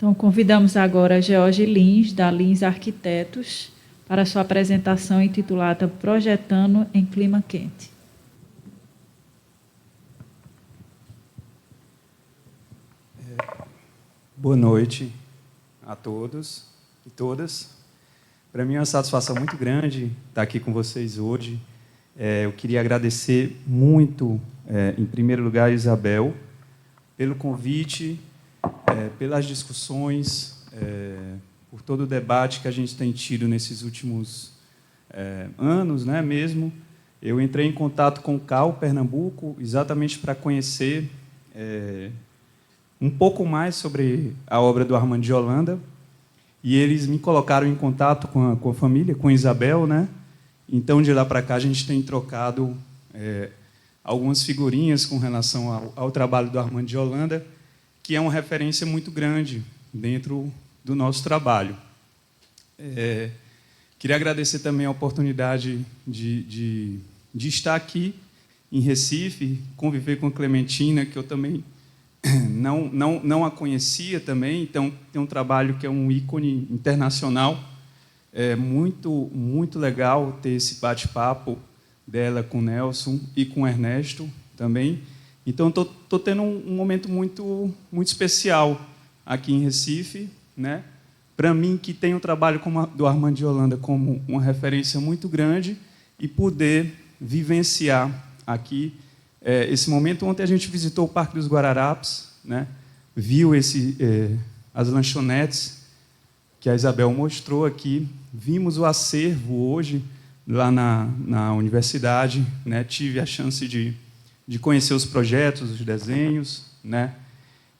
Então, convidamos agora George Lins, da Lins Arquitetos, para sua apresentação intitulada Projetando em Clima Quente. Boa noite a todos e todas. Para mim é uma satisfação muito grande estar aqui com vocês hoje. Eu queria agradecer muito, em primeiro lugar, a Isabel, pelo convite, pelas discussões, por todo o debate que a gente tem tido nesses últimos anos, né, mesmo. Eu entrei em contato com o CAU Pernambuco exatamente para conhecer um pouco mais sobre a obra do Armando de Holanda, e eles me colocaram em contato com a família, com a Isabel, né? Então, de lá para cá, a gente tem trocado algumas figurinhas com relação ao trabalho do Armando de Holanda, que é uma referência muito grande dentro do nosso trabalho. Queria agradecer também a oportunidade de estar aqui em Recife, conviver com a Clementina, que eu também não a conhecia também, então tem um trabalho que é um ícone internacional. É muito legal ter esse bate-papo dela com o Nelson e com o Ernesto também. Então, estou tendo um momento muito especial aqui em Recife, né? Para mim, que tem um trabalho como do Armando de Holanda como uma referência muito grande, e poder vivenciar aqui esse momento. Ontem a gente visitou o Parque dos Guararapes, né? Viu as lanchonetes que a Isabel mostrou aqui. Vimos o acervo hoje lá na universidade, né? Tive a chance de conhecer os projetos, os desenhos, né?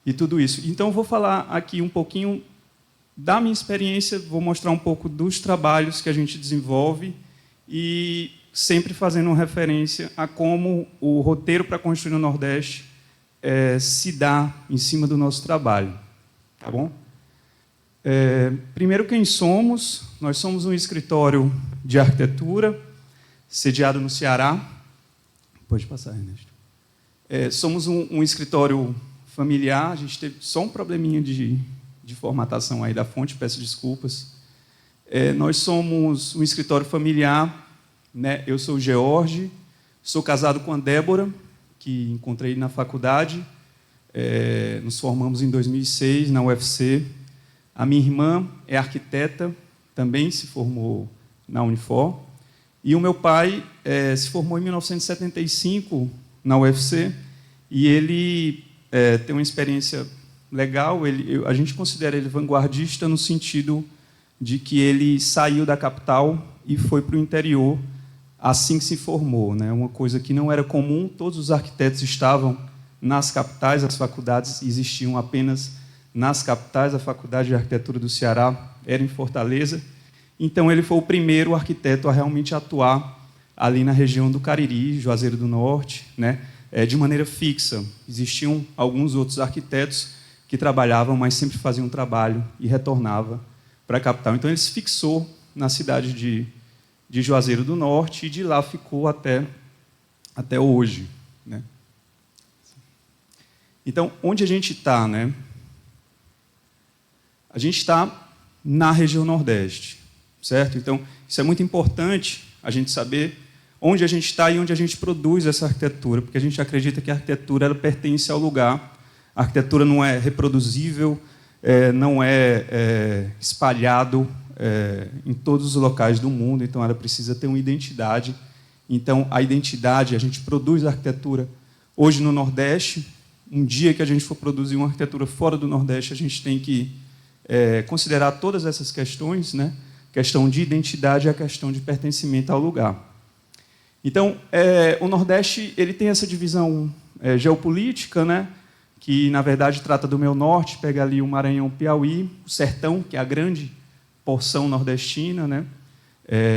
E tudo isso. Então, vou falar aqui um pouquinho da minha experiência, vou mostrar um pouco dos trabalhos que a gente desenvolve, e sempre fazendo uma referência a como o roteiro para construir o Nordeste se dá em cima do nosso trabalho. Tá bom? Primeiro, quem somos? Nós somos um escritório de arquitetura, sediado no Ceará. Pode passar, Ernesto. Somos um escritório familiar. A gente teve só um probleminha de formatação aí da fonte, peço desculpas. Nós somos um escritório familiar, né? Eu sou o George, sou casado com a Débora, que encontrei na faculdade. Nos formamos em 2006 na UFC. A minha irmã é arquiteta, também se formou na Unifor. E o meu pai se formou em 1975 na UFC, e ele tem uma experiência legal. A gente considera ele vanguardista no sentido de que ele saiu da capital e foi para o interior assim que se formou, né? Uma coisa que não era comum. Todos os arquitetos estavam nas capitais, as faculdades existiam apenas nas capitais. A Faculdade de Arquitetura do Ceará era em Fortaleza. Então, ele foi o primeiro arquiteto a realmente atuar ali na região do Cariri, Juazeiro do Norte, né? De maneira fixa. Existiam alguns outros arquitetos que trabalhavam, mas sempre faziam um trabalho e retornava para a capital. Então, ele se fixou na cidade de Juazeiro do Norte, e de lá ficou até hoje, né? Então, onde a gente está, né? A gente está na região Nordeste, certo? Então, isso é muito importante, a gente saber onde a gente está e onde a gente produz essa arquitetura, porque a gente acredita que a arquitetura ela pertence ao lugar. A arquitetura não é reproduzível, não é espalhado em todos os locais do mundo, então ela precisa ter uma identidade. Então, a identidade, a gente produz a arquitetura hoje no Nordeste. Um dia que a gente for produzir uma arquitetura fora do Nordeste, a gente tem que considerar todas essas questões, né? Questão de identidade e a questão de pertencimento ao lugar. Então, o Nordeste ele tem essa divisão geopolítica, né? Que, na verdade, trata do meu norte, pega ali o Maranhão, Piauí, o Sertão, que é a grande porção nordestina, né?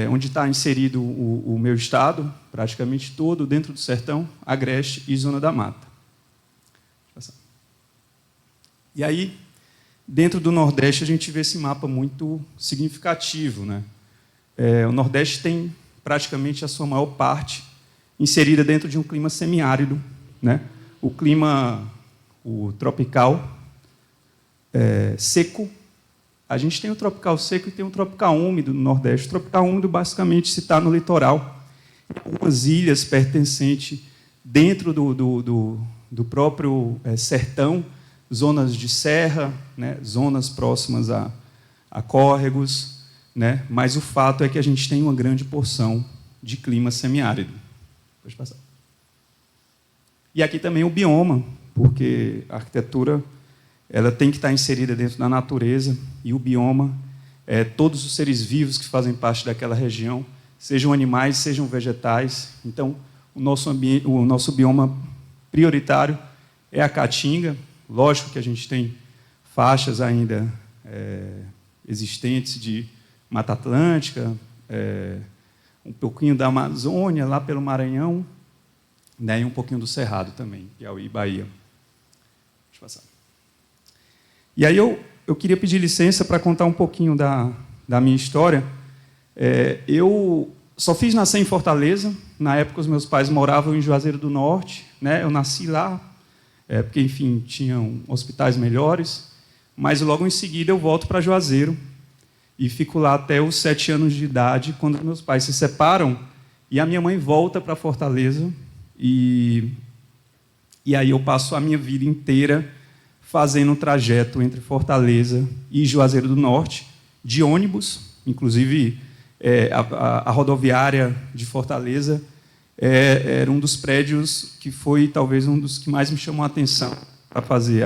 Onde está inserido o meu estado, praticamente todo, dentro do Sertão, Agreste e Zona da Mata. E aí, dentro do Nordeste, a gente vê esse mapa muito significativo, né? O Nordeste tem praticamente a sua maior parte inserida dentro de um clima semiárido, né? O clima tropical seco. A gente tem o tropical seco e tem o tropical úmido no Nordeste. O tropical úmido, basicamente, se está no litoral. Algumas ilhas pertencentes dentro do próprio sertão, zonas de serra, né, zonas próximas a córregos, né, mas o fato é que a gente tem uma grande porção de clima semiárido. Pode passar. E aqui também o bioma, porque a arquitetura ela tem que estar inserida dentro da natureza, e o bioma é todos os seres vivos que fazem parte daquela região, sejam animais, sejam vegetais. Então, o nosso bioma prioritário é a Caatinga. Lógico que a gente tem faixas ainda existentes de Mata Atlântica, um pouquinho da Amazônia, lá pelo Maranhão, né, e um pouquinho do Cerrado também, Piauí e Bahia. Deixa eu passar. E aí eu queria pedir licença para contar um pouquinho da minha história. Eu só fiz nascer em Fortaleza. Na época, os meus pais moravam em Juazeiro do Norte, né? Eu nasci lá, porque, enfim, tinham hospitais melhores. Mas, logo em seguida, eu volto para Juazeiro e fico lá até os 7 anos de idade, quando meus pais se separam, e a minha mãe volta para Fortaleza, e aí eu passo a minha vida inteira fazendo um trajeto entre Fortaleza e Juazeiro do Norte, de ônibus. Inclusive, a rodoviária de Fortaleza era um dos prédios que foi talvez um dos que mais me chamou a atenção para fazer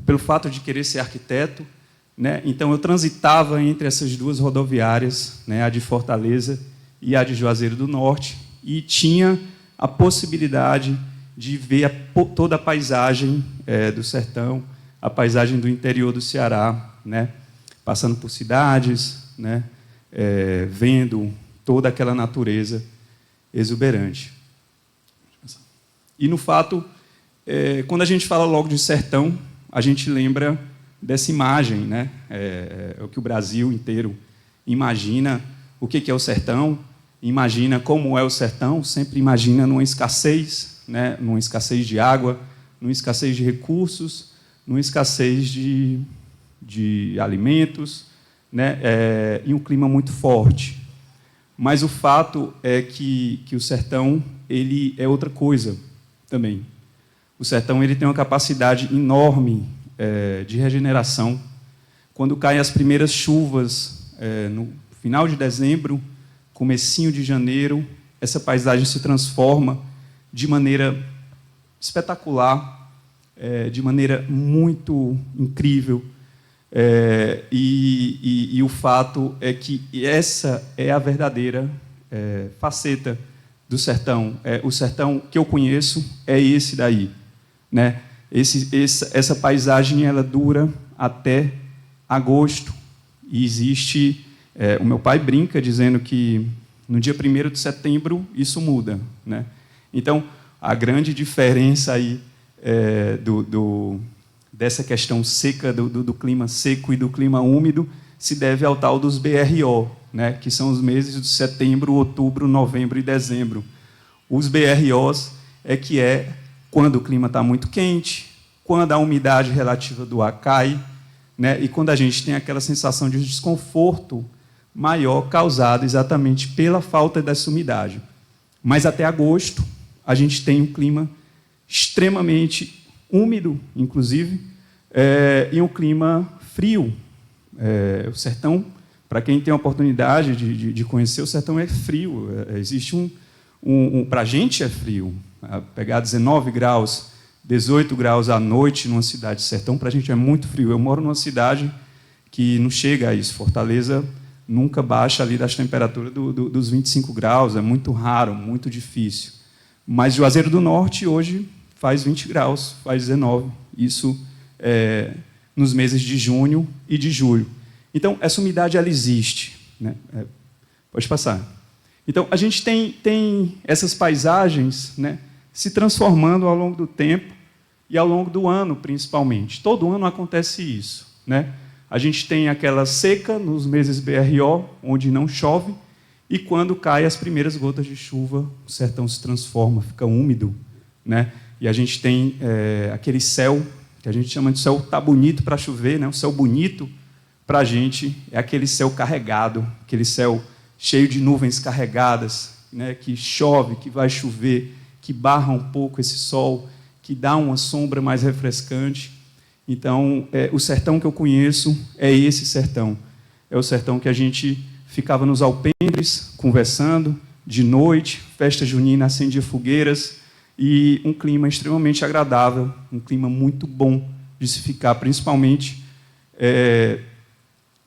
pelo fato de querer ser arquiteto, né? Então eu transitava entre essas duas rodoviárias, né, a de Fortaleza e a de Juazeiro do Norte, e tinha a possibilidade de ver toda a paisagem do sertão, a paisagem do interior do Ceará, né, passando por cidades, né, vendo toda aquela natureza exuberante. E, no fato, quando a gente fala logo de sertão, a gente lembra dessa imagem, né, o que o Brasil inteiro imagina o que é o sertão, imagina como é o sertão, sempre imagina numa escassez, né, numa escassez de água, numa escassez de recursos, numa escassez de alimentos, né, e um clima muito forte. Mas o fato é que o sertão ele é outra coisa também. O sertão ele tem uma capacidade enorme de regeneração. Quando caem as primeiras chuvas, no final de dezembro, comecinho de janeiro, essa paisagem se transforma de maneira espetacular, de maneira muito incrível. E o fato é que essa é a verdadeira faceta do sertão. O sertão que eu conheço é esse daí, né? Essa paisagem ela dura até agosto, e existe... o meu pai brinca dizendo que no dia 1º de setembro isso muda, né? Então, a grande diferença aí dessa questão seca, do clima seco e do clima úmido, se deve ao tal dos BRO, né, que são os meses de setembro, outubro, novembro e dezembro. Os BROs é quando o clima está muito quente, quando a umidade relativa do ar cai, né, e quando a gente tem aquela sensação de desconforto maior causado exatamente pela falta dessa umidade. Mas até agosto, a gente tem um clima extremamente úmido, inclusive, e um clima frio. O sertão, para quem tem a oportunidade de conhecer, o sertão é frio. Existe para a gente é frio. Pegar 19 graus, 18 graus à noite numa cidade de sertão, para a gente é muito frio. Eu moro numa cidade que não chega a isso. Fortaleza nunca baixa ali das temperaturas dos 25 graus, é muito raro, muito difícil. Mas Juazeiro do Norte hoje faz 20 graus, faz 19, isso nos meses de junho e de julho. Então, essa umidade ela existe, né? Pode passar. Então, a gente tem essas paisagens, né, se transformando ao longo do tempo e ao longo do ano, principalmente. Todo ano acontece isso, né? A gente tem aquela seca nos meses BRO, onde não chove, e quando caem as primeiras gotas de chuva, o sertão se transforma, fica úmido, né? E a gente tem aquele céu, que a gente chama de céu tá bonito para chover, né? O céu bonito para a gente é aquele céu carregado, aquele céu cheio de nuvens carregadas, né? Que chove, que vai chover, que barra um pouco esse sol, que dá uma sombra mais refrescante. Então, o sertão que eu conheço é esse sertão. É o sertão que a gente ficava nos alpendres, conversando, de noite, festa junina, acendia fogueiras, e um clima extremamente agradável, um clima muito bom de se ficar, principalmente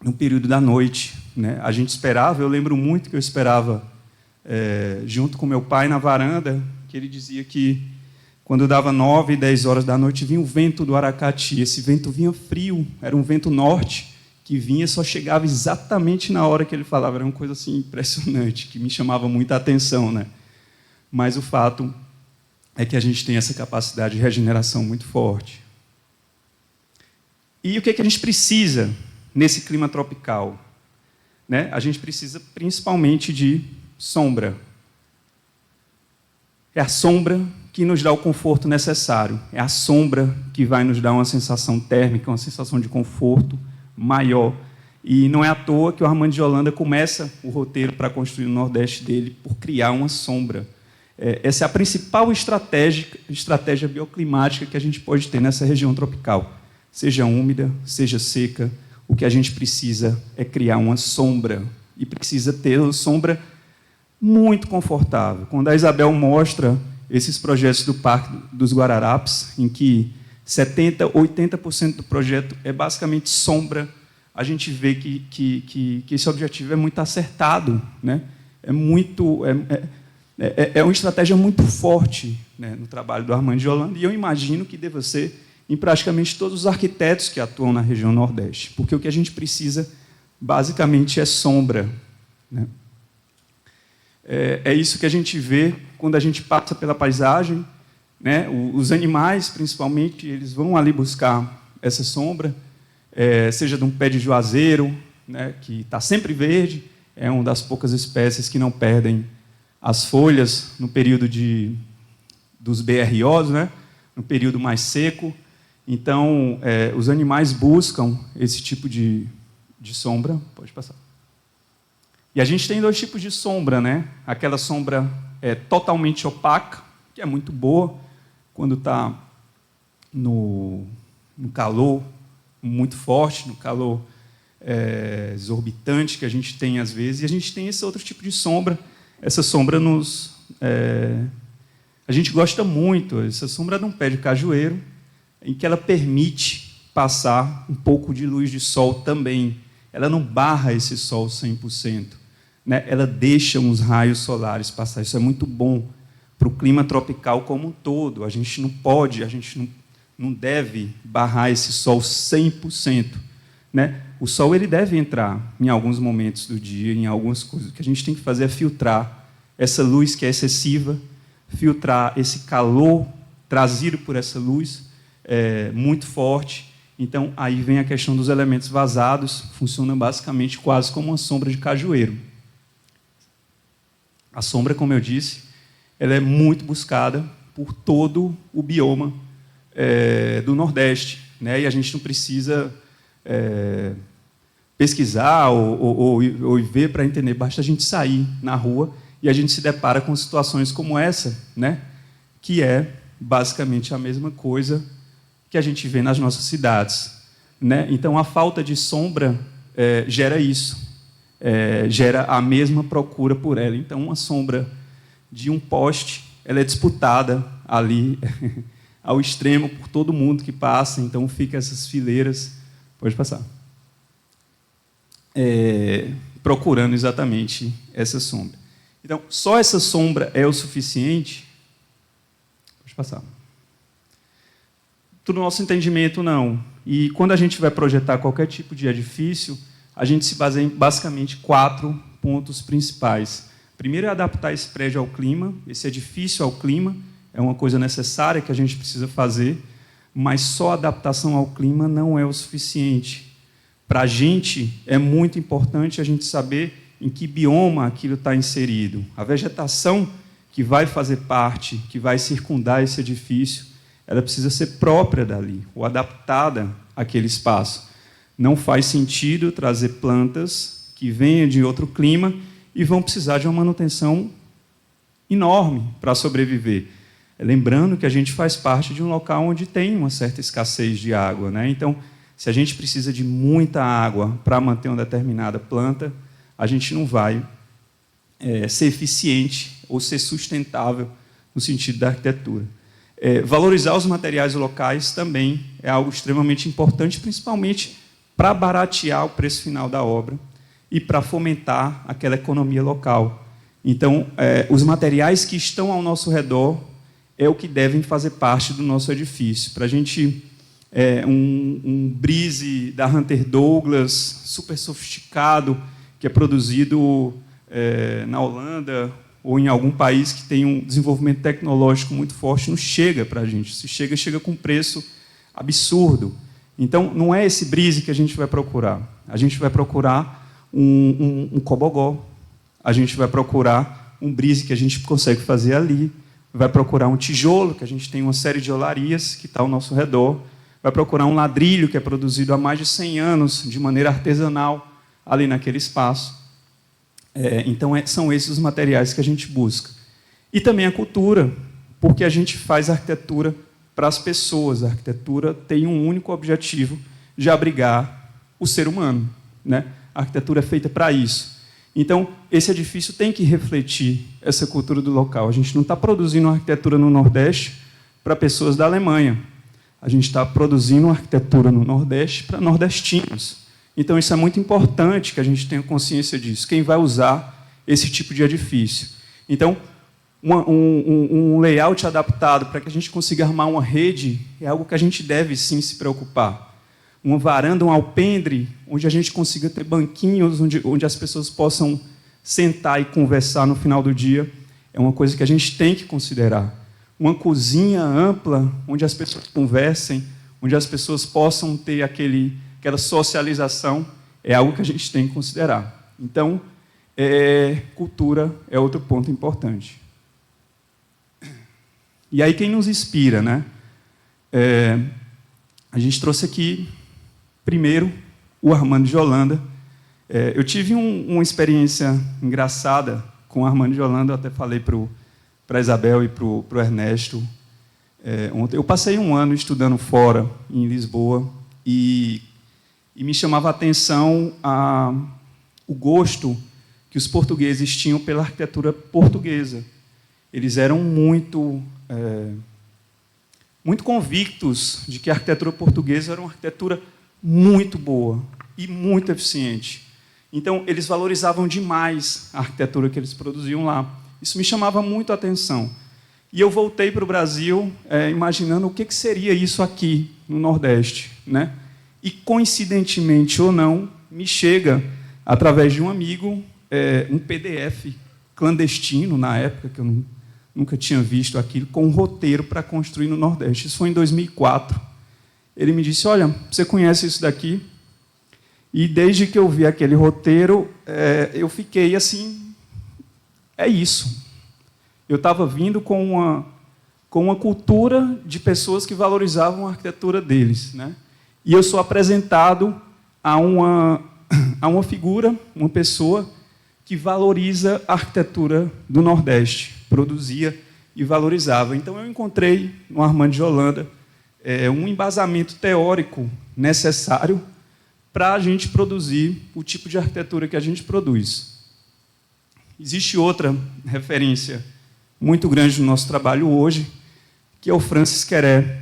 no período da noite, né? A gente esperava, eu lembro muito que eu esperava, junto com meu pai na varanda, que ele dizia que quando dava 9, 10 horas da noite, vinha o vento do Aracati. Esse vento vinha frio, era um vento norte, que vinha, só chegava exatamente na hora que ele falava. Era uma coisa assim impressionante, que me chamava muita atenção, né? Mas o fato é que a gente tem essa capacidade de regeneração muito forte. E o que é que a gente precisa nesse clima tropical? Né? A gente precisa principalmente de sombra. É a sombra que nos dá o conforto necessário. É a sombra que vai nos dar uma sensação térmica, uma sensação de conforto maior. E não é à toa que o Armando de Holanda começa o roteiro para construir o Nordeste dele por criar uma sombra. Essa é a principal estratégia bioclimática que a gente pode ter nessa região tropical. Seja úmida, seja seca, o que a gente precisa é criar uma sombra. E precisa ter uma sombra muito confortável. Quando a Isabel mostra esses projetos do Parque dos Guararapes, em que 70%, 80% do projeto é basicamente sombra, a gente vê que esse objetivo é muito acertado, né? É uma estratégia muito forte, né, no trabalho do Armando de Holanda, e eu imagino que deva ser em praticamente todos os arquitetos que atuam na região Nordeste, porque o que a gente precisa, basicamente, é sombra, né? É isso que a gente vê quando a gente passa pela paisagem, né? Os animais, principalmente, eles vão ali buscar essa sombra, seja de um pé de juazeiro, né, que está sempre verde, é uma das poucas espécies que não perdem as folhas no período dos BROs, né, no período mais seco. Então, os animais buscam esse tipo de sombra. Pode passar. E a gente tem dois tipos de sombra, né? Aquela sombra totalmente opaca, que é muito boa, quando está no calor muito forte, no calor exorbitante que a gente tem às vezes, e a gente tem esse outro tipo de sombra. Essa sombra a gente gosta muito, essa sombra de um pé de cajueiro, em que ela permite passar um pouco de luz de sol também. Ela não barra esse sol 100%, né? Ela deixa uns raios solares passar. Isso é muito bom para o clima tropical como um todo. A gente não deve barrar esse sol 100%, né? O sol ele deve entrar em alguns momentos do dia, em algumas coisas. O que a gente tem que fazer é filtrar essa luz que é excessiva, filtrar esse calor trazido por essa luz muito forte. Então, aí vem a questão dos elementos vazados, funciona basicamente quase como uma sombra de cajueiro. A sombra, como eu disse, ela é muito buscada por todo o bioma do Nordeste, né? E a gente não precisa pesquisar ou ver para entender, basta a gente sair na rua e a gente se depara com situações como essa, né? Que é basicamente a mesma coisa que a gente vê nas nossas cidades, né? Então, a falta de sombra gera isso, gera a mesma procura por ela. Então, uma sombra de um poste, ela é disputada ali ao extremo por todo mundo que passa, então fica essas fileiras, pode passar, procurando exatamente essa sombra. Então, só essa sombra é o suficiente? Pode passar. Do nosso entendimento, não. E quando a gente vai projetar qualquer tipo de edifício, a gente se baseia em basicamente 4 pontos principais. Primeiro é adaptar esse prédio ao clima, esse edifício ao clima, é uma coisa necessária que a gente precisa fazer, mas só a adaptação ao clima não é o suficiente. Para a gente, é muito importante a gente saber em que bioma aquilo está inserido. A vegetação que vai fazer parte, que vai circundar esse edifício, ela precisa ser própria dali, ou adaptada àquele espaço. Não faz sentido trazer plantas que venham de outro clima e vão precisar de uma manutenção enorme para sobreviver. Lembrando que a gente faz parte de um local onde tem uma certa escassez de água, né? Então, se a gente precisa de muita água para manter uma determinada planta, a gente não vai ser eficiente ou ser sustentável no sentido da arquitetura. Valorizar os materiais locais também é algo extremamente importante, principalmente para baratear o preço final da obra e para fomentar aquela economia local. Então, os materiais que estão ao nosso redor é o que devem fazer parte do nosso edifício. Para a gente, um brise da Hunter Douglas, super sofisticado, que é produzido na Holanda ou em algum país que tem um desenvolvimento tecnológico muito forte, não chega para a gente. Se chega com um preço absurdo. Então, não é esse brise que a gente vai procurar. A gente vai procurar um cobogó. A gente vai procurar um brise que a gente consegue fazer ali. Vai procurar um tijolo, que a gente tem uma série de olarias que está ao nosso redor. Vai procurar um ladrilho, que é produzido há mais de 100 anos, de maneira artesanal, ali naquele espaço. Então, são esses os materiais que a gente busca. E também a cultura, porque a gente faz arquitetura para as pessoas. A arquitetura tem um único objetivo, de abrigar o ser humano, né? A arquitetura é feita para isso. Então, esse edifício tem que refletir essa cultura do local. A gente não está produzindo uma arquitetura no Nordeste para pessoas da Alemanha. A gente está produzindo uma arquitetura no Nordeste para nordestinos. Então, isso é muito importante que a gente tenha consciência disso. Quem vai usar esse tipo de edifício? Então, um layout adaptado para que a gente consiga armar uma rede é algo que a gente deve, sim, se preocupar. Uma varanda, um alpendre, onde a gente consiga ter banquinhos, onde as pessoas possam sentar e conversar no final do dia, é uma coisa que a gente tem que considerar. Uma cozinha ampla, onde as pessoas conversem, onde as pessoas possam ter aquela socialização, é algo que a gente tem que considerar. Então, cultura é outro ponto importante. E aí, quem nos inspira, né? A gente trouxe aqui, primeiro, o Armando de Holanda. Eu tive uma experiência engraçada com o Armando de Holanda, eu até falei para a Isabel e para o Ernesto. Ontem, eu passei um ano estudando fora, em Lisboa, e me chamava a atenção o gosto que os portugueses tinham pela arquitetura portuguesa. Eles eram muito convictos de que a arquitetura portuguesa era uma arquitetura muito boa e muito eficiente. Então, eles valorizavam demais a arquitetura que eles produziam lá. Isso me chamava muito a atenção. E eu voltei para o Brasil imaginando o que seria isso aqui no Nordeste, né? E, coincidentemente ou não, me chega, através de um amigo, um PDF clandestino, na época, que eu nunca tinha visto aquilo, com um roteiro para construir no Nordeste. Isso foi em 2004. Ele me disse, olha, você conhece isso daqui? E, desde que eu vi aquele roteiro, eu fiquei assim, é isso. Eu estava vindo com uma cultura de pessoas que valorizavam a arquitetura deles, né? E eu sou apresentado a uma figura, uma pessoa que valoriza a arquitetura do Nordeste, produzia e valorizava. Então, eu encontrei no Armando de Holanda um embasamento teórico necessário para a gente produzir o tipo de arquitetura que a gente produz. Existe outra referência muito grande no nosso trabalho hoje, que é o Francis Queré.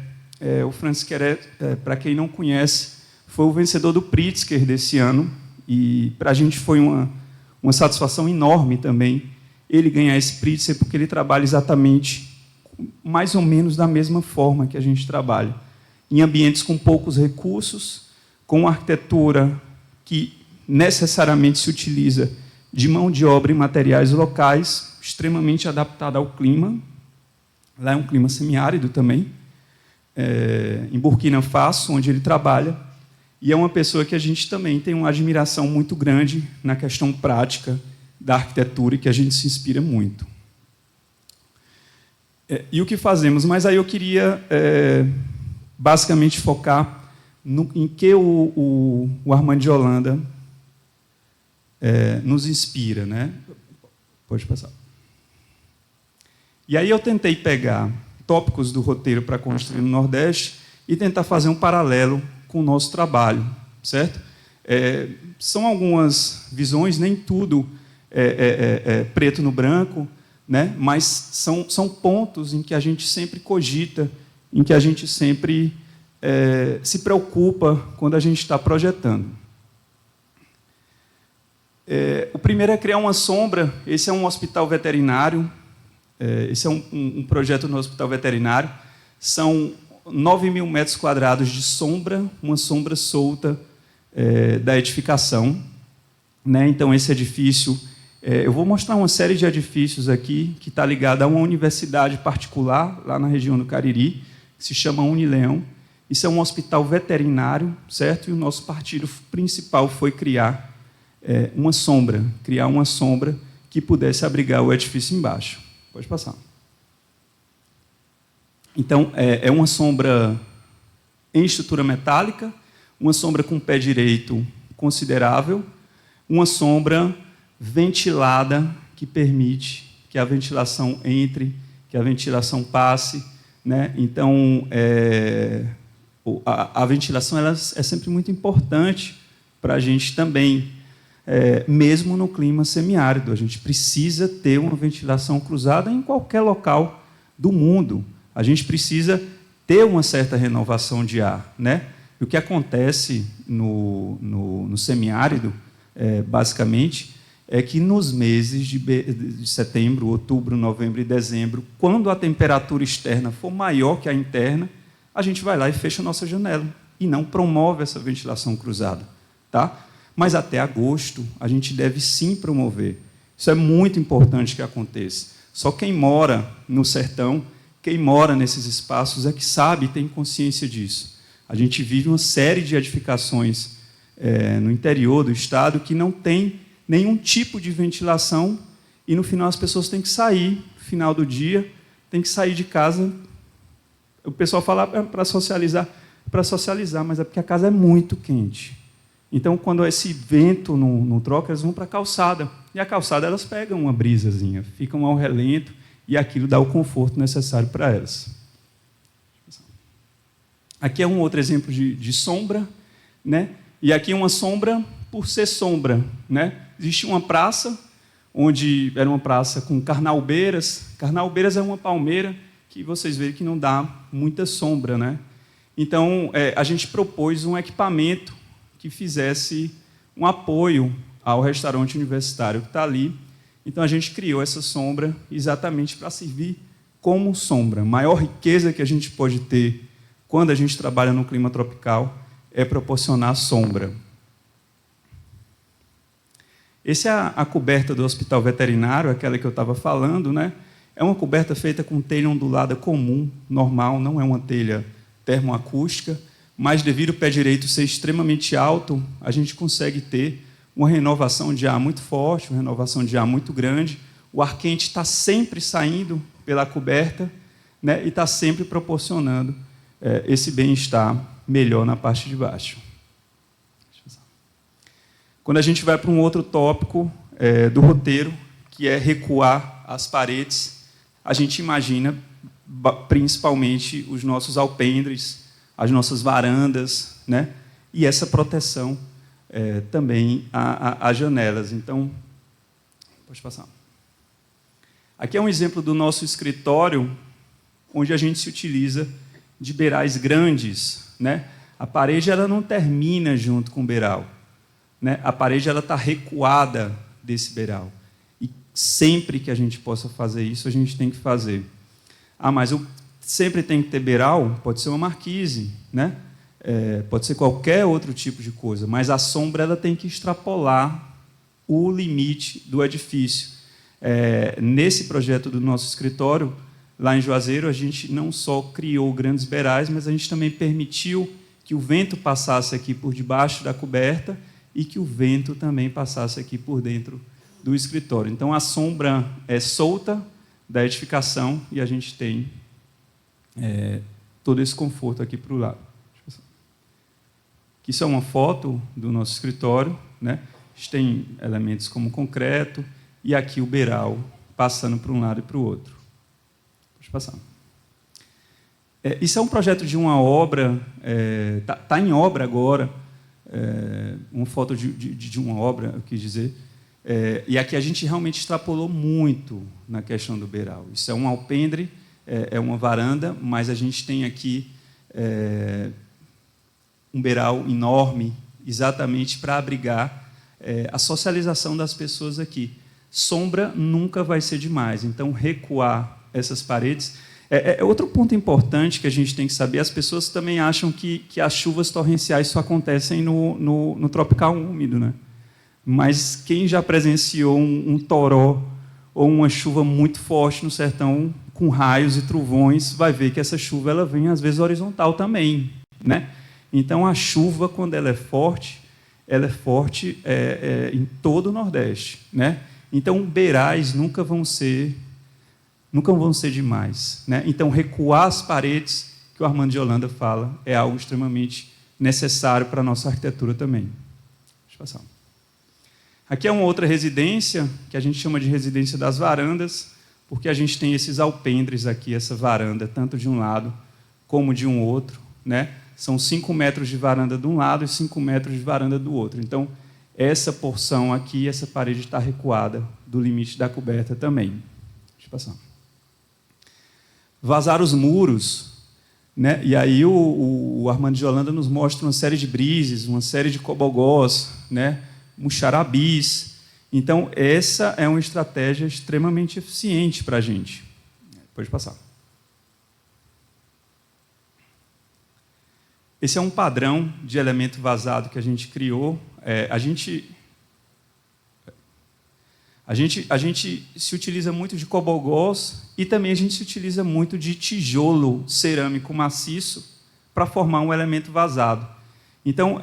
O Francis Queré, para quem não conhece, foi o vencedor do Pritzker desse ano, e para a gente foi uma satisfação enorme também ele ganhar esse Pritzker, porque ele trabalha exatamente, mais ou menos da mesma forma que a gente trabalha, em ambientes com poucos recursos, com uma arquitetura que necessariamente se utiliza de mão de obra e materiais locais, extremamente adaptada ao clima. Lá é um clima semiárido também, em Burkina Faso, onde ele trabalha, e é uma pessoa que a gente também tem uma admiração muito grande na questão prática da arquitetura e que a gente se inspira muito. E o que fazemos? Mas aí eu queria, basicamente, focar em que o Armando de Holanda nos inspira, né? Pode passar. E aí eu tentei pegar tópicos do roteiro para construir no Nordeste e tentar fazer um paralelo com o nosso trabalho, certo? São algumas visões, nem tudo preto no branco, né? Mas são pontos em que a gente sempre cogita, em que a gente sempre se preocupa quando a gente está projetando. O primeiro é criar uma sombra. Esse é um hospital veterinário. Esse é um projeto no hospital veterinário. São 9.000 metros quadrados de sombra, uma sombra solta da edificação, né? Então, esse edifício... eu vou mostrar uma série de edifícios aqui que está ligada a uma universidade particular, lá na região do Cariri, que se chama Unileão. Isso é um hospital veterinário, certo? E o nosso partido principal foi criar uma sombra que pudesse abrigar o edifício embaixo. Pode passar. Então, é uma sombra em estrutura metálica, uma sombra com pé direito considerável, uma sombra ventilada que permite que a ventilação entre, que a ventilação passe, né? Então, a ventilação ela é sempre muito importante para a gente também, mesmo no clima semiárido. A gente precisa ter uma ventilação cruzada em qualquer local do mundo. A gente precisa ter uma certa renovação de ar, né? E o que acontece no semiárido, basicamente, é que nos meses de setembro, outubro, novembro e dezembro, quando a temperatura externa for maior que a interna, a gente vai lá e fecha a nossa janela e não promove essa ventilação cruzada, tá? Mas até agosto a gente deve sim promover. Isso é muito importante que aconteça. Só quem mora no sertão, quem mora nesses espaços é que sabe e tem consciência disso. A gente vive uma série de edificações no interior do estado que não tem nenhum tipo de ventilação e, no final, as pessoas têm que sair, no final do dia, têm que sair de casa. O pessoal fala para socializar, mas é porque a casa é muito quente. Então, quando esse vento não troca, eles vão para a calçada. E a calçada, elas pegam uma brisazinha, ficam ao relento, e aquilo dá o conforto necessário para elas. Aqui é um outro exemplo de sombra, né? E aqui uma sombra por ser sombra, né? Existe uma praça, onde era uma praça com carnaubeiras. Carnaubeiras é uma palmeira que vocês veem que não dá muita sombra, né? Então, a gente propôs um equipamento que fizesse um apoio ao restaurante universitário que está ali. Então, a gente criou essa sombra exatamente para servir como sombra. A maior riqueza que a gente pode ter quando a gente trabalha no clima tropical é proporcionar sombra. Essa é a coberta do hospital veterinário, aquela que eu estava falando, né? É uma coberta feita com telha ondulada comum, normal, não é uma telha termoacústica, mas devido ao pé direito ser extremamente alto, a gente consegue ter uma renovação de ar muito forte, uma renovação de ar muito grande. O ar quente está sempre saindo pela coberta, né? E está sempre proporcionando esse bem-estar melhor na parte de baixo. Quando a gente vai para um outro tópico do roteiro, que é recuar as paredes, a gente imagina principalmente os nossos alpendres, as nossas varandas, né? E essa proteção também às janelas. Então, pode passar. Aqui é um exemplo do nosso escritório, onde a gente se utiliza de beirais grandes, né? A parede ela não termina junto com o beiral, né? A parede ela está recuada desse beiral. E sempre que a gente possa fazer isso, a gente tem que fazer. Mas eu sempre tem que ter beiral? Pode ser uma marquise, né? Pode ser qualquer outro tipo de coisa, mas a sombra ela tem que extrapolar o limite do edifício. Nesse projeto do nosso escritório, lá em Juazeiro, a gente não só criou grandes beirais, mas a gente também permitiu que o vento passasse aqui por debaixo da coberta e que o vento também passasse aqui por dentro do escritório. Então, a sombra é solta, da edificação e a gente tem todo esse conforto aqui para o lado. Isso é uma foto do nosso escritório, né? A gente tem elementos como concreto e aqui o beiral passando para um lado e para o outro. Pode passar. Isso é um projeto de uma obra, está em obra agora, uma foto de uma obra, eu quis dizer, e aqui a gente realmente extrapolou muito na questão do beiral. Isso é um alpendre, é uma varanda, mas a gente tem aqui um beiral enorme, exatamente para abrigar a socialização das pessoas aqui. Sombra nunca vai ser demais, então recuar essas paredes. Outro ponto importante que a gente tem que saber, as pessoas também acham que as chuvas torrenciais só acontecem no tropical úmido, né? Mas quem já presenciou um toró ou uma chuva muito forte no sertão, com raios e trovões, vai ver que essa chuva ela vem, às vezes, horizontal também, né? Então, a chuva, quando ela é forte em todo o Nordeste, né? Então, beirais nunca vão ser demais, né? Então, recuar as paredes, que o Armando de Holanda fala, é algo extremamente necessário para a nossa arquitetura também. Deixa eu passar. Aqui é uma outra residência, que a gente chama de residência das varandas, porque a gente tem esses alpendres aqui, essa varanda, tanto de um lado como de um outro, né? São 5 metros de varanda de um lado e 5 metros de varanda do outro. Então, essa porção aqui, essa parede está recuada do limite da coberta também. Deixa eu passar. Vazar os muros, né? E aí o Armando de Holanda nos mostra uma série de brises, uma série de cobogós, né? Muxarabis. Então, essa é uma estratégia extremamente eficiente para a gente. Pode passar. Esse é um padrão de elemento vazado que a gente criou. A gente se utiliza muito de cobogós e também a gente se utiliza muito de tijolo cerâmico maciço para formar um elemento vazado. Então,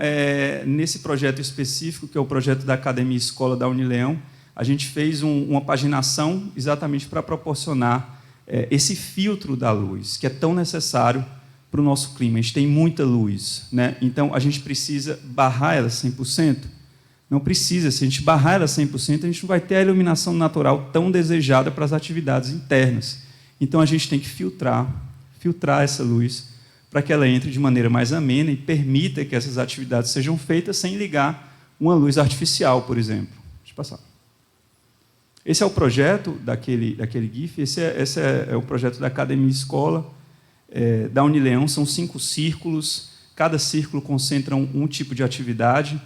nesse projeto específico, que é o projeto da Academia Escola da Unileão, a gente fez uma paginação exatamente para proporcionar esse filtro da luz, que é tão necessário para o nosso clima. A gente tem muita luz, né? Então, a gente precisa barrar ela 100%? Não precisa. Se a gente barrar ela 100%, a gente não vai ter a iluminação natural tão desejada para as atividades internas. Então, a gente tem que filtrar essa luz para que ela entre de maneira mais amena e permita que essas atividades sejam feitas sem ligar uma luz artificial, por exemplo. Deixa eu passar. Esse é o projeto daquele GIF, esse é o projeto da Academia Escola da Unileão. São 5 círculos, cada círculo concentra um tipo de atividade,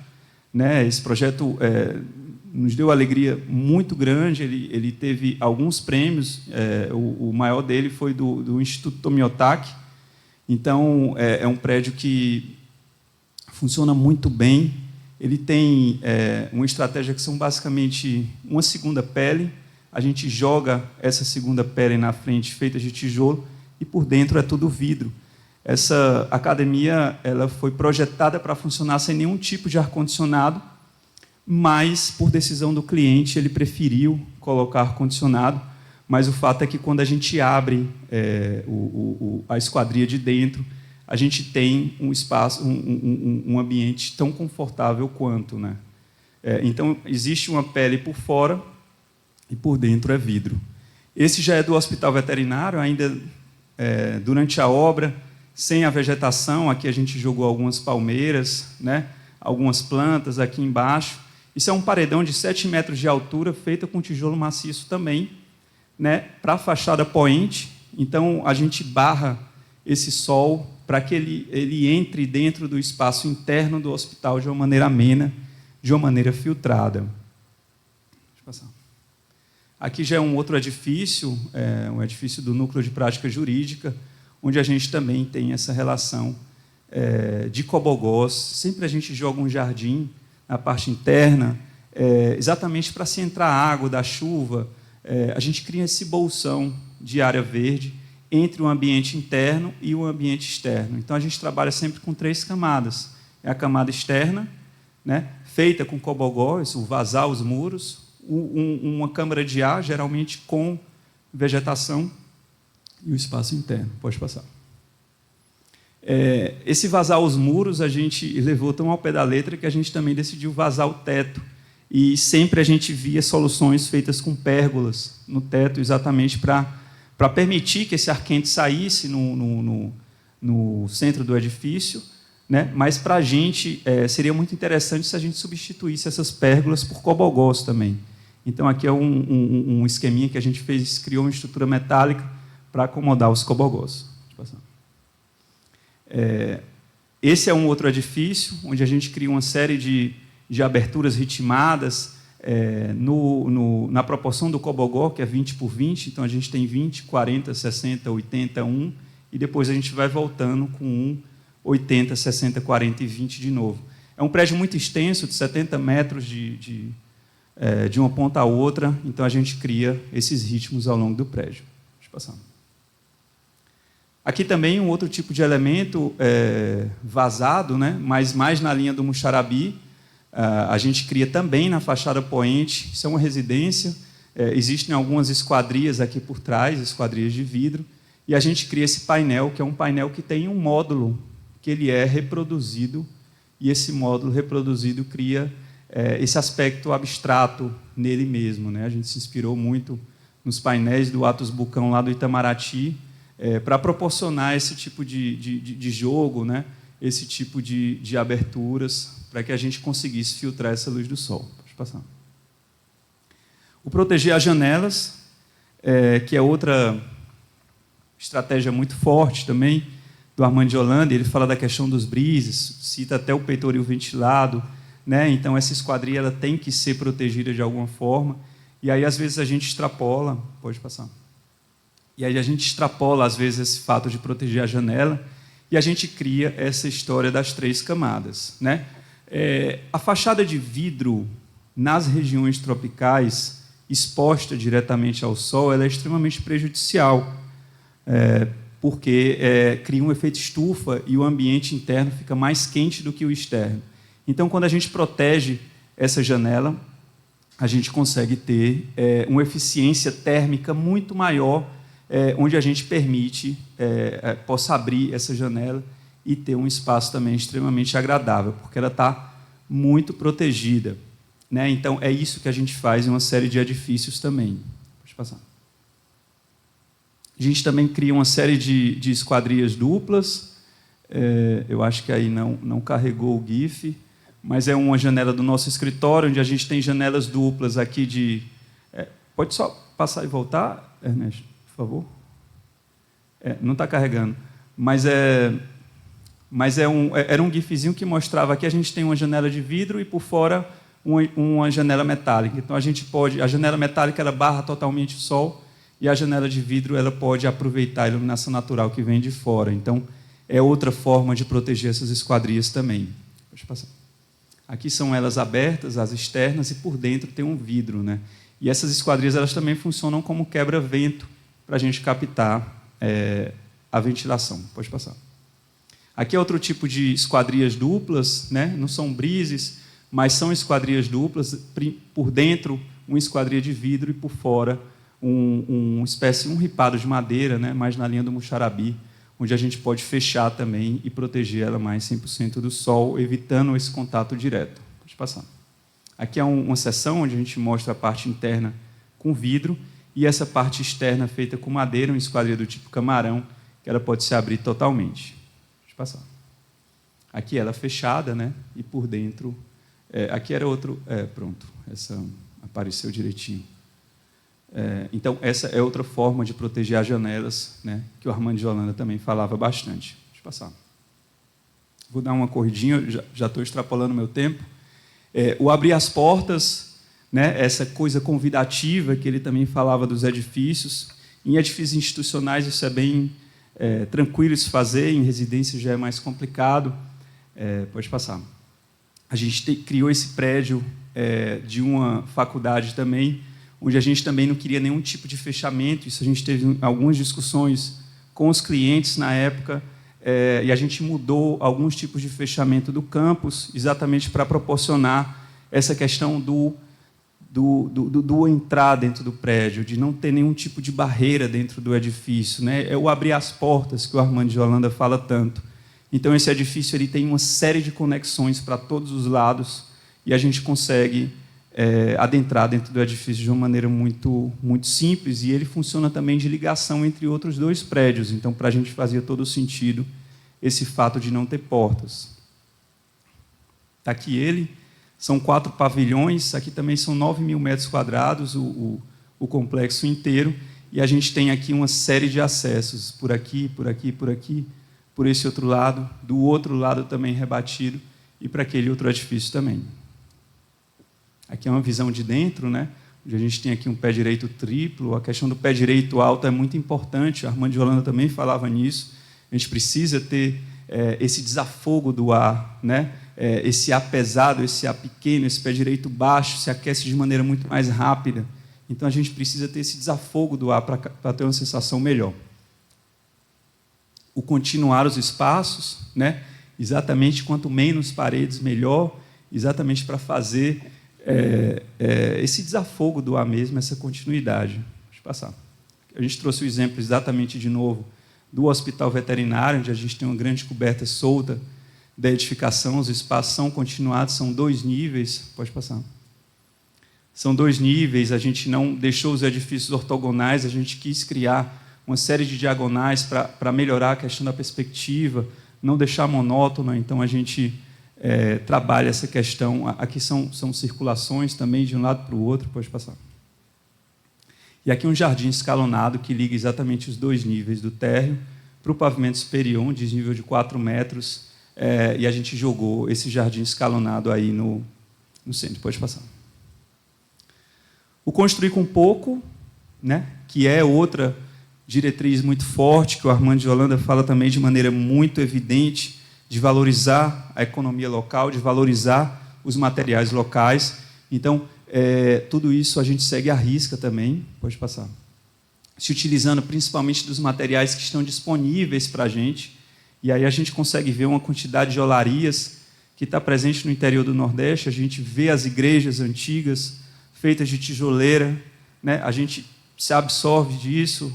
né? Esse projeto nos deu alegria muito grande, ele teve alguns prêmios, o maior dele foi do Instituto Tomiotaki. Então, é um prédio que funciona muito bem. Ele tem uma estratégia que são basicamente uma segunda pele. A gente joga essa segunda pele na frente, feita de tijolo, e por dentro é tudo vidro. Essa academia ela foi projetada para funcionar sem nenhum tipo de ar-condicionado, mas, por decisão do cliente, ele preferiu colocar ar-condicionado. Mas o fato é que, quando a gente abre a esquadria de dentro, a gente tem um espaço, um ambiente tão confortável quanto, né? Então, existe uma pele por fora e por dentro é vidro. Esse já é do Hospital Veterinário, ainda durante a obra, sem a vegetação. Aqui a gente jogou algumas palmeiras, né? Algumas plantas aqui embaixo. Isso é um paredão de 7 metros de altura, feito com tijolo maciço também, né? Para a fachada poente. Então, a gente barra esse sol para que ele entre dentro do espaço interno do hospital de uma maneira amena, de uma maneira filtrada. Deixa eu passar. Aqui já é um outro edifício, um edifício do Núcleo de Prática Jurídica, onde a gente também tem essa relação de cobogós. Sempre a gente joga um jardim na parte interna, exatamente para se entrar a água da chuva. A gente cria esse bolsão de área verde entre o ambiente interno e o ambiente externo. Então, a gente trabalha sempre com 3 camadas. É a camada externa, né, feita com cobogós, o vazar os muros, uma câmara de ar, geralmente com vegetação e o espaço interno. Pode passar. Esse vazar os muros a gente levou tão ao pé da letra que a gente também decidiu vazar o teto. E sempre a gente via soluções feitas com pérgolas no teto, exatamente para permitir que esse ar quente saísse no centro do edifício, né? Mas para a gente seria muito interessante se a gente substituísse essas pérgolas por cobogós também. Então aqui é um esqueminha que a gente fez, criou uma estrutura metálica para acomodar os cobogós. Esse é um outro edifício onde a gente cria uma série de aberturas ritmadas na proporção do cobogó, que é 20 por 20, então a gente tem 20, 40, 60, 80, 1, e depois a gente vai voltando com 1, 80, 60, 40 e 20 de novo. É um prédio muito extenso, de 70 metros de uma ponta a outra, então a gente cria esses ritmos ao longo do prédio. Deixa eu passar. Aqui também um outro tipo de elemento vazado, né, mas mais na linha do Muxarabi. A gente cria também na fachada poente, isso é uma residência, existem algumas esquadrias aqui por trás, esquadrias de vidro, e a gente cria esse painel, que é um painel que tem um módulo, que ele é reproduzido, e esse módulo reproduzido cria esse aspecto abstrato nele mesmo, né? A gente se inspirou muito nos painéis do Atos Bucão, lá do Itamaraty, para proporcionar esse tipo de jogo, né? Esse tipo de aberturas, para que a gente conseguisse filtrar essa luz do sol. Pode passar. O proteger as janelas, que é outra estratégia muito forte também, do Armando de Holanda, ele fala da questão dos brises, cita até o peitoril ventilado, né? Então essa esquadria ela tem que ser protegida de alguma forma, e aí às vezes a gente extrapola, pode passar, e aí a gente extrapola às vezes esse fato de proteger a janela, e a gente cria essa história das 3 camadas, né? A fachada de vidro nas regiões tropicais, exposta diretamente ao sol, ela é extremamente prejudicial, porque cria um efeito estufa e o ambiente interno fica mais quente do que o externo. Então, quando a gente protege essa janela, a gente consegue ter uma eficiência térmica muito maior, onde a gente permite, possa abrir essa janela e ter um espaço também extremamente agradável, porque ela está muito protegida, né? Então, é isso que a gente faz em uma série de edifícios também. Pode passar. A gente também cria uma série de esquadrias duplas. Eu acho que aí não carregou o GIF, mas é uma janela do nosso escritório, onde a gente tem janelas duplas aqui de... pode só passar e voltar, Ernesto, por favor? Não está carregando. Mas era um gifzinho que mostrava que a gente tem uma janela de vidro e por fora uma janela metálica. Então a janela metálica ela barra totalmente o sol e a janela de vidro ela pode aproveitar a iluminação natural que vem de fora. Então é outra forma de proteger essas esquadrias também. Deixa eu passar. Aqui são elas abertas, as externas, e por dentro tem um vidro, né? E essas esquadrias elas também funcionam como quebra-vento para a gente captar a ventilação. Pode passar. Aqui é outro tipo de esquadrias duplas, né? Não são brises, mas são esquadrias duplas. Por dentro, uma esquadria de vidro e por fora, um ripado de madeira, né? Mais na linha do Muxarabi, onde a gente pode fechar também e proteger ela mais 100% do sol, evitando esse contato direto. Pode passar. Aqui é uma seção onde a gente mostra a parte interna com vidro e essa parte externa feita com madeira, uma esquadria do tipo camarão, que ela pode se abrir totalmente. Deixa eu passar. Aqui ela fechada, né? E por dentro... aqui era outro... pronto, essa apareceu direitinho. Então, essa é outra forma de proteger as janelas, né, que o Armando de Holanda também falava bastante. Deixa eu passar. Vou dar uma corridinha, já estou extrapolando o meu tempo. O abrir as portas, né, essa coisa convidativa que ele também falava dos edifícios. Em edifícios institucionais isso é bem tranquilo de se fazer, em residências já é mais complicado. Pode passar. A gente criou esse prédio de uma faculdade também, onde a gente também não queria nenhum tipo de fechamento. Isso a gente teve algumas discussões com os clientes na época, e a gente mudou alguns tipos de fechamento do campus, exatamente para proporcionar essa questão do entrar dentro do prédio, de não ter nenhum tipo de barreira dentro do edifício, né? É o abrir as portas que o Armando de Holanda fala tanto. Então, esse edifício ele tem uma série de conexões para todos os lados e a gente consegue adentrar dentro do edifício de uma maneira muito, muito simples, e ele funciona também de ligação entre outros 2 prédios. Então, para a gente fazia todo sentido esse fato de não ter portas. Está aqui ele. São 4 pavilhões, aqui também são 9.000 metros quadrados, o complexo inteiro, e a gente tem aqui uma série de acessos, por aqui, por aqui, por aqui, por esse outro lado, do outro lado também rebatido, e para aquele outro edifício também. Aqui é uma visão de dentro, né? Onde a gente tem aqui um pé direito triplo. A questão do pé direito alto é muito importante, a Armando de Holanda também falava nisso. A gente precisa ter esse desafogo do ar, né? Esse ar pesado, esse ar pequeno, esse pé direito baixo se aquece de maneira muito mais rápida. Então, a gente precisa ter esse desafogo do ar para ter uma sensação melhor. O continuar os espaços, né? Exatamente, quanto menos paredes, melhor, exatamente para fazer esse desafogo do ar mesmo, essa continuidade. Deixa eu passar. A gente trouxe o exemplo exatamente de novo do hospital veterinário, onde a gente tem uma grande coberta solta da edificação, os espaços são continuados, são 2 níveis, pode passar. São 2 níveis, a gente não deixou os edifícios ortogonais, a gente quis criar uma série de diagonais para melhorar a questão da perspectiva, não deixar monótono, então a gente trabalha essa questão. Aqui são circulações também de um lado para o outro, pode passar. E aqui um jardim escalonado que liga exatamente os 2 níveis do térreo para o pavimento superior, um desnível de 4 metros, e a gente jogou esse jardim escalonado aí no centro. Pode passar. O construir com pouco, né, que é outra diretriz muito forte, que o Armando de Holanda fala também de maneira muito evidente, de valorizar a economia local, de valorizar os materiais locais. Então, tudo isso a gente segue à risca também. Pode passar. Se utilizando principalmente dos materiais que estão disponíveis para a gente, e aí a gente consegue ver uma quantidade de olarias que está presente no interior do Nordeste, a gente vê as igrejas antigas, feitas de tijoleira, né? A gente se absorve disso,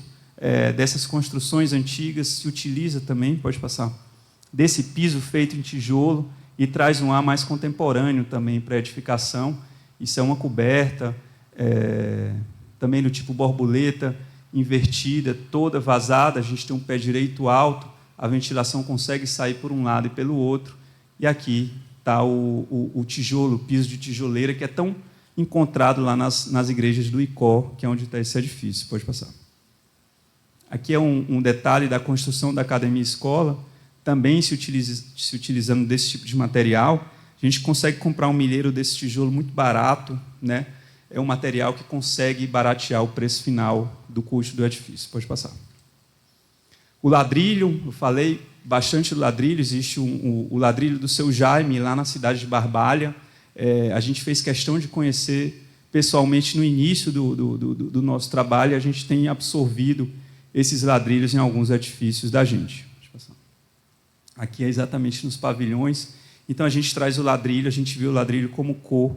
dessas construções antigas, se utiliza também, pode passar, desse piso feito em tijolo e traz um ar mais contemporâneo também para a edificação. Isso é uma coberta, também do tipo borboleta, invertida, toda vazada, a gente tem um pé direito alto, a ventilação consegue sair por um lado e pelo outro, e aqui está o tijolo, o piso de tijoleira, que é tão encontrado lá nas igrejas do Icó, que é onde está esse edifício. Pode passar. Aqui é um detalhe da construção da academia escola, também se utilizando desse tipo de material. A gente consegue comprar um milheiro desse tijolo muito barato, né? É um material que consegue baratear o preço final do custo do edifício. Pode passar. O ladrilho, eu falei bastante do ladrilho, existe o ladrilho do seu Jaime, lá na cidade de Barbalha. A gente fez questão de conhecer pessoalmente no início do nosso trabalho, a gente tem absorvido esses ladrilhos em alguns edifícios da gente. Deixa eu passar. Aqui é exatamente nos pavilhões. Então, a gente traz o ladrilho, a gente vê o ladrilho como cor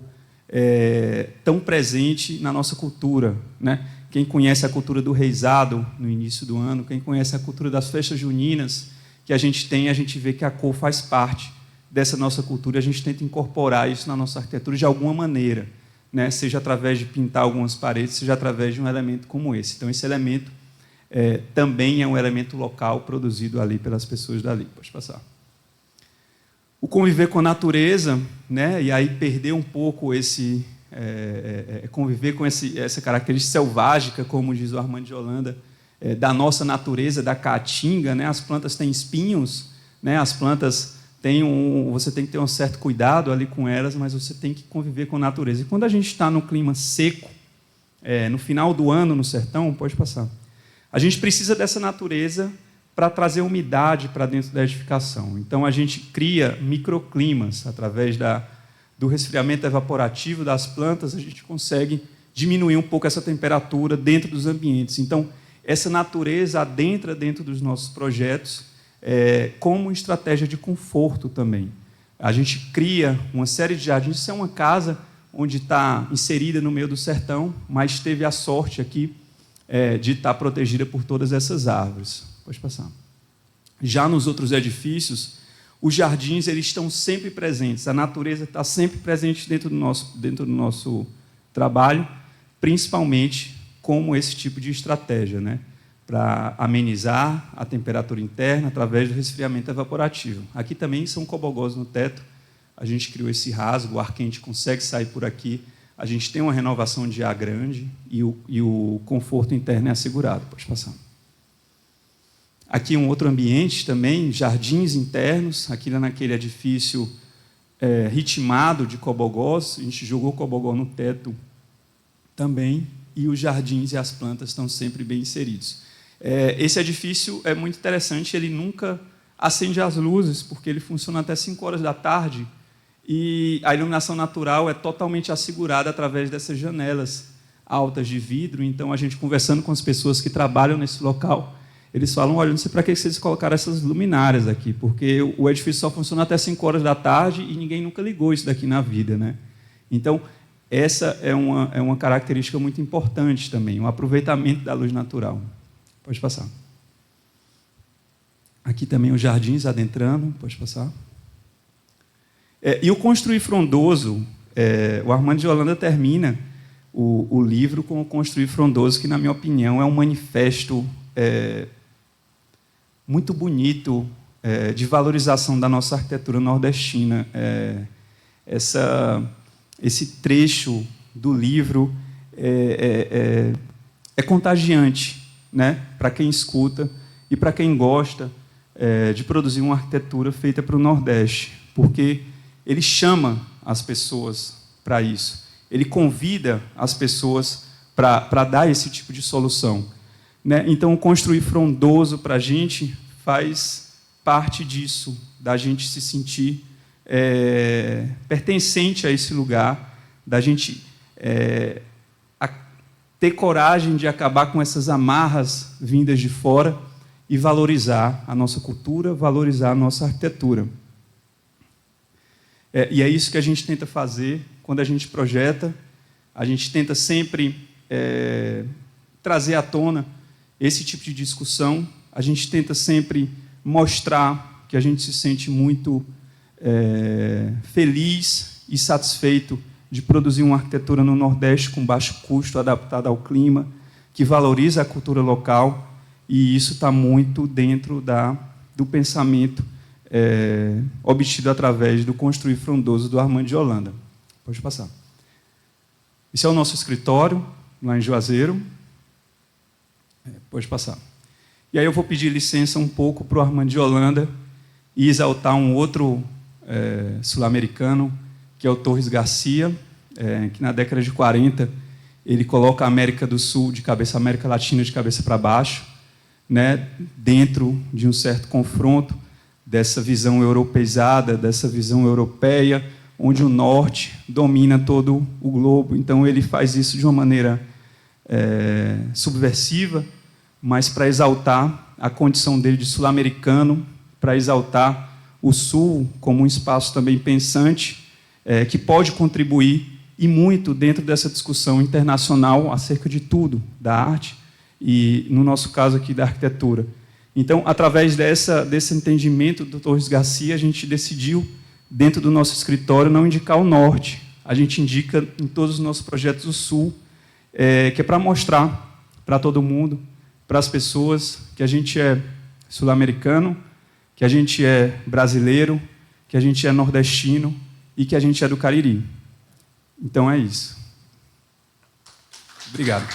tão presente na nossa cultura, né? Quem conhece a cultura do reizado no início do ano, quem conhece a cultura das festas juninas que a gente tem, a gente vê que a cor faz parte dessa nossa cultura, a gente tenta incorporar isso na nossa arquitetura de alguma maneira, né? Seja através de pintar algumas paredes, seja através de um elemento como esse. Então, esse elemento também é um elemento local produzido ali pelas pessoas dali. Pode passar. O conviver com a natureza, né? E aí perder um pouco esse... conviver com essa característica selvágica, como diz o Armando de Holanda, da nossa natureza, da caatinga, né? As plantas têm espinhos, né? As plantas têm você tem que ter um certo cuidado ali com elas, mas você tem que conviver com a natureza. E quando a gente está no clima seco, no final do ano no sertão, pode passar, a gente precisa dessa natureza para trazer umidade para dentro da edificação. Então, a gente cria microclimas através do resfriamento evaporativo das plantas, a gente consegue diminuir um pouco essa temperatura dentro dos ambientes. Então, essa natureza adentra dentro dos nossos projetos como estratégia de conforto também. A gente cria uma série de jardins. Isso é uma casa onde está inserida no meio do sertão, mas teve a sorte aqui de estar protegida por todas essas árvores. Pode passar. Já nos outros edifícios, os jardins eles estão sempre presentes, a natureza está sempre presente dentro do nosso trabalho, principalmente como esse tipo de estratégia, né? Para amenizar a temperatura interna através do resfriamento evaporativo. Aqui também são cobogós no teto, a gente criou esse rasgo, o ar quente consegue sair por aqui, a gente tem uma renovação de ar grande e o conforto interno é assegurado. Pode passar. Aqui um outro ambiente também, jardins internos, aqui naquele edifício ritmado de cobogós, a gente jogou cobogó no teto também, e os jardins e as plantas estão sempre bem inseridos. Esse edifício é muito interessante, ele nunca acende as luzes, porque ele funciona até 5 horas da tarde, e a iluminação natural é totalmente assegurada através dessas janelas altas de vidro. Então, a gente conversando com as pessoas que trabalham nesse local, eles falam, olha, não sei para que vocês colocaram essas luminárias aqui, porque o edifício só funciona até 5 horas da tarde e ninguém nunca ligou isso daqui na vida, né? Então, essa é uma característica muito importante também, o aproveitamento da luz natural. Pode passar. Aqui também os jardins adentrando, pode passar. E o Construir Frondoso, o Armando de Holanda termina o livro com o Construir Frondoso, que, na minha opinião, é um manifesto muito bonito de valorização da nossa arquitetura nordestina. Esse trecho do livro é contagiante, né, para quem escuta e para quem gosta de produzir uma arquitetura feita para o Nordeste, porque ele chama as pessoas para isso, ele convida as pessoas para dar esse tipo de solução, né? Então, o Construir Frondoso, para a gente, faz parte disso, da gente se sentir pertencente a esse lugar, da gente ter coragem de acabar com essas amarras vindas de fora e valorizar a nossa cultura, valorizar a nossa arquitetura. E é isso que a gente tenta fazer quando a gente projeta. A gente tenta sempre trazer à tona esse tipo de discussão. A gente tenta sempre mostrar que a gente se sente muito feliz e satisfeito de produzir uma arquitetura no Nordeste com baixo custo, adaptada ao clima, que valoriza a cultura local, e isso está muito dentro do pensamento obtido através do Construir Frondoso do Armando de Holanda. Pode passar. Esse é o nosso escritório, lá em Juazeiro. Pode passar. E aí eu vou pedir licença um pouco para o Armando de Holanda e exaltar um outro sul-americano, que é o Torres Garcia, que na década de 40 ele coloca a América do Sul de cabeça, a América Latina de cabeça para baixo, né, dentro de um certo confronto dessa visão europeizada, dessa visão europeia, onde o norte domina todo o globo. Então, ele faz isso de uma maneira subversiva, mas para exaltar a condição dele de sul-americano, para exaltar o Sul como um espaço também pensante, que pode contribuir, e muito, dentro dessa discussão internacional acerca de tudo, da arte e, no nosso caso aqui, da arquitetura. Então, através desse entendimento do Torres Garcia, a gente decidiu, dentro do nosso escritório, não indicar o norte. A gente indica, em todos os nossos projetos, o sul, que é para mostrar para todo mundo, para as pessoas, que a gente é sul-americano, que a gente é brasileiro, que a gente é nordestino e que a gente é do Cariri. Então, é isso. Obrigado.